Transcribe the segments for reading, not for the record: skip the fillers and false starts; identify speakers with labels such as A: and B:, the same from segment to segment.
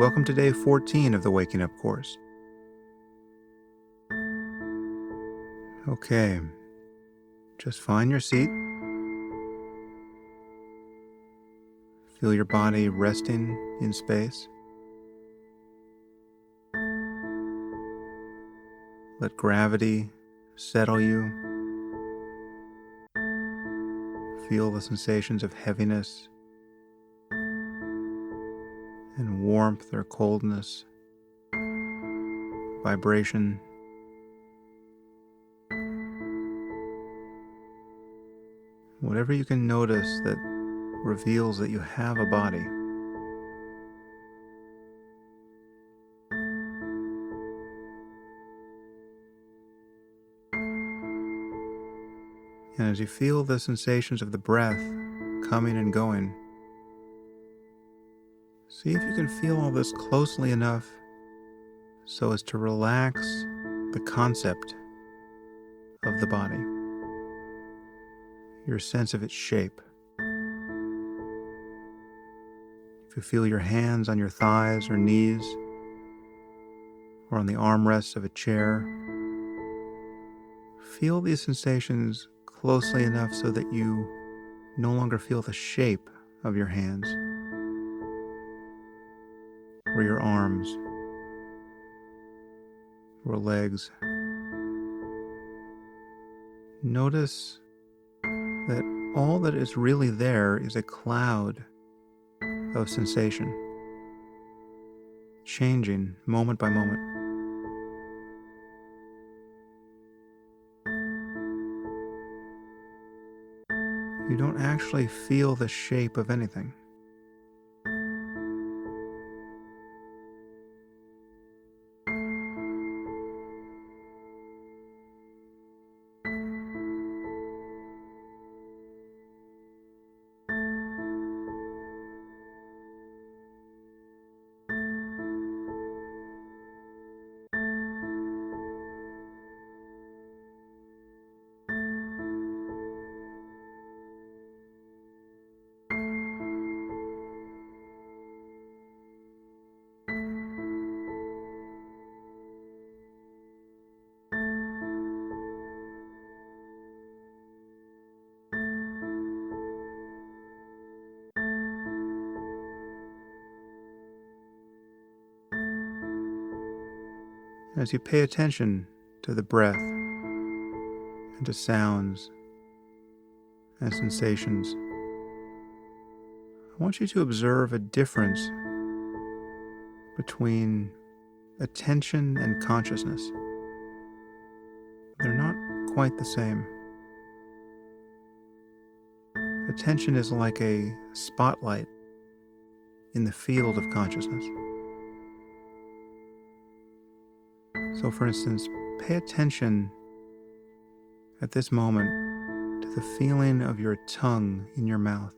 A: Welcome to day 14 of the Waking Up course. Okay, just find your seat. Feel your body resting in space. Let gravity settle you. Feel the sensations of heaviness and warmth or coldness, vibration. Whatever you can notice that reveals that you have a body. And as you feel the sensations of the breath coming and going, see if you can feel all this closely enough so as to relax the concept of the body, your sense of its shape. If you feel your hands on your thighs or knees, or on the armrests of a chair, feel these sensations closely enough so that you no longer feel the shape of your hands or your arms or legs. Notice that all that is really there is a cloud of sensation, changing moment by moment. You don't actually feel the shape of anything. As you pay attention to the breath and to sounds and sensations, I want you to observe a difference between attention and consciousness. They're not quite the same. Attention is like a spotlight in the field of consciousness. So, for instance, pay attention at this moment to the feeling of your tongue in your mouth,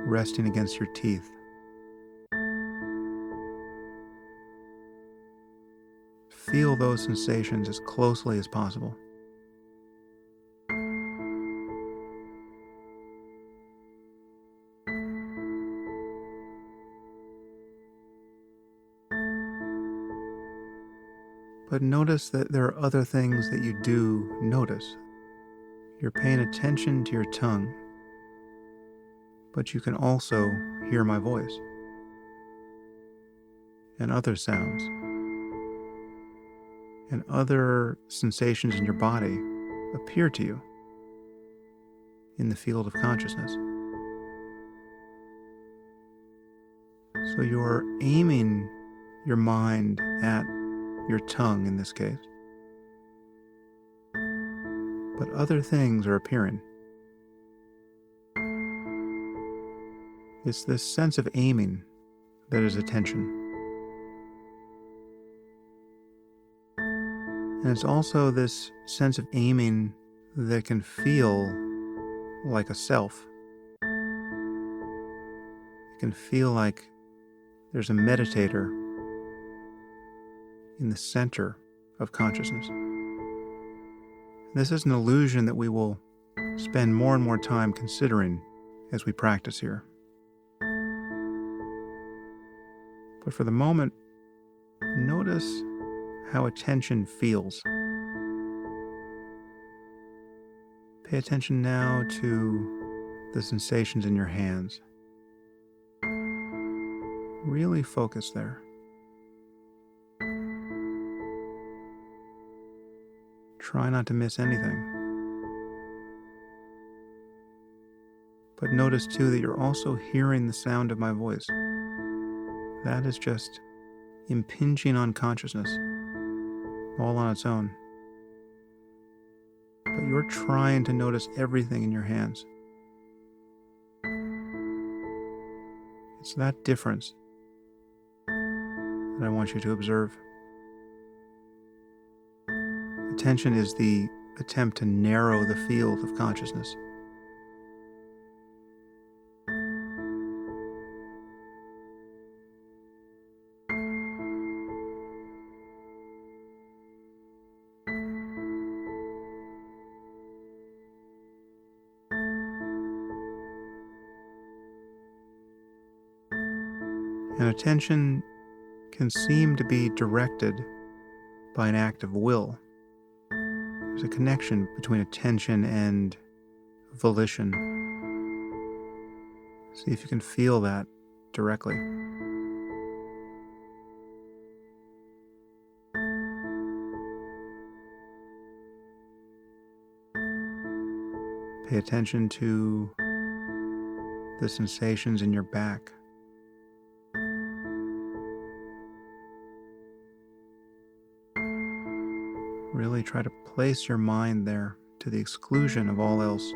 A: resting against your teeth. Feel those sensations as closely as possible. But notice that there are other things that you do notice. You're paying attention to your tongue, but you can also hear my voice and other sounds and other sensations in your body appear to you in the field of consciousness. So you're aiming your mind at your tongue in this case, but other things are appearing. It's this sense of aiming that is attention. And it's also this sense of aiming that can feel like a self. It can feel like there's a meditator in the center of consciousness. This is an illusion that we will spend more and more time considering as we practice here. But for the moment, notice how attention feels. Pay attention now to the sensations in your hands. Really focus there. Try not to miss anything. But notice too that you're also hearing the sound of my voice. That is just impinging on consciousness, all on its own. But you're trying to notice everything in your hands. It's that difference that I want you to observe. Attention is the attempt to narrow the field of consciousness. And attention can seem to be directed by an act of will. There's a connection between attention and volition. See if you can feel that directly. Pay attention to the sensations in your back. Really try to place your mind there to the exclusion of all else.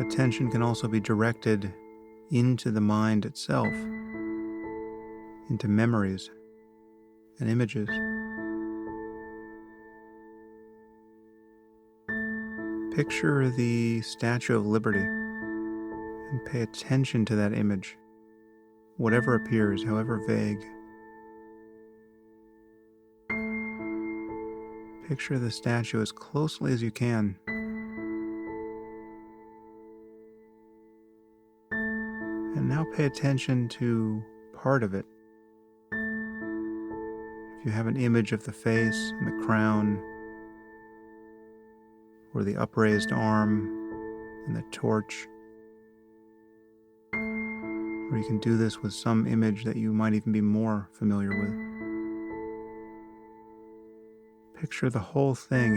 A: Attention can also be directed into the mind itself, into memories and images. Picture the Statue of Liberty and pay attention to that image, whatever appears, however vague. Picture the statue as closely as you can. And now pay attention to part of it. If you have an image of the face and the crown, or the upraised arm and the torch, or you can do this with some image that you might even be more familiar with. Picture the whole thing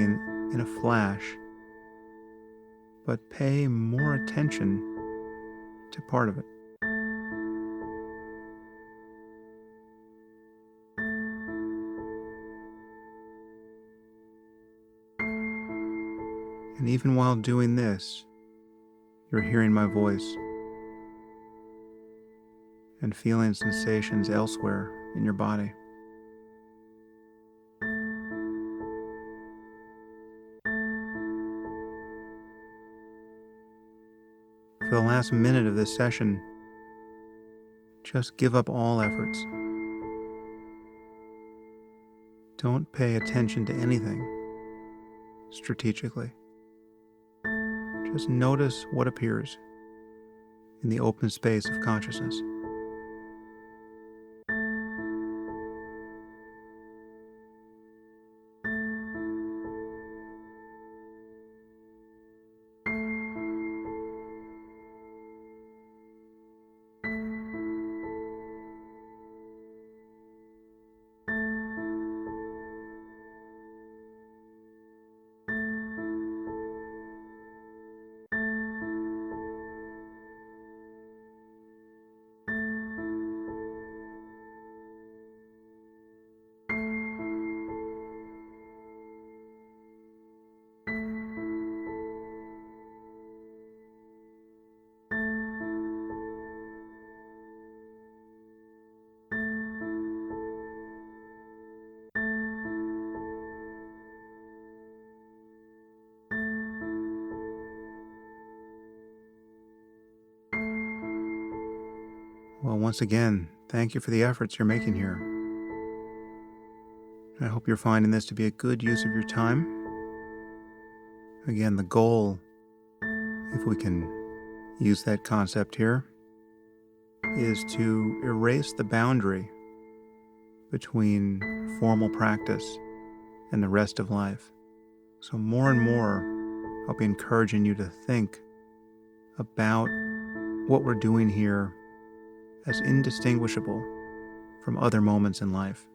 A: in a flash, but pay more attention to part of it. And even while doing this, you're hearing my voice and feeling sensations elsewhere in your body. For the last minute of this session, just give up all efforts. Don't pay attention to anything strategically. Just notice what appears in the open space of consciousness. Well, once again, thank you for the efforts you're making here. I hope you're finding this to be a good use of your time. Again, the goal, if we can use that concept here, is to erase the boundary between formal practice and the rest of life. So more and more, I'll be encouraging you to think about what we're doing here as indistinguishable from other moments in life.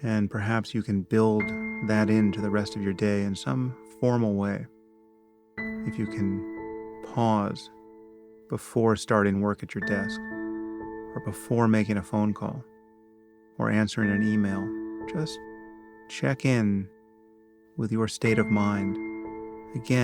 A: And perhaps you can build that into the rest of your day in some formal way. If you can pause before starting work at your desk, or before making a phone call, or answering an email, just check in with your state of mind. Again,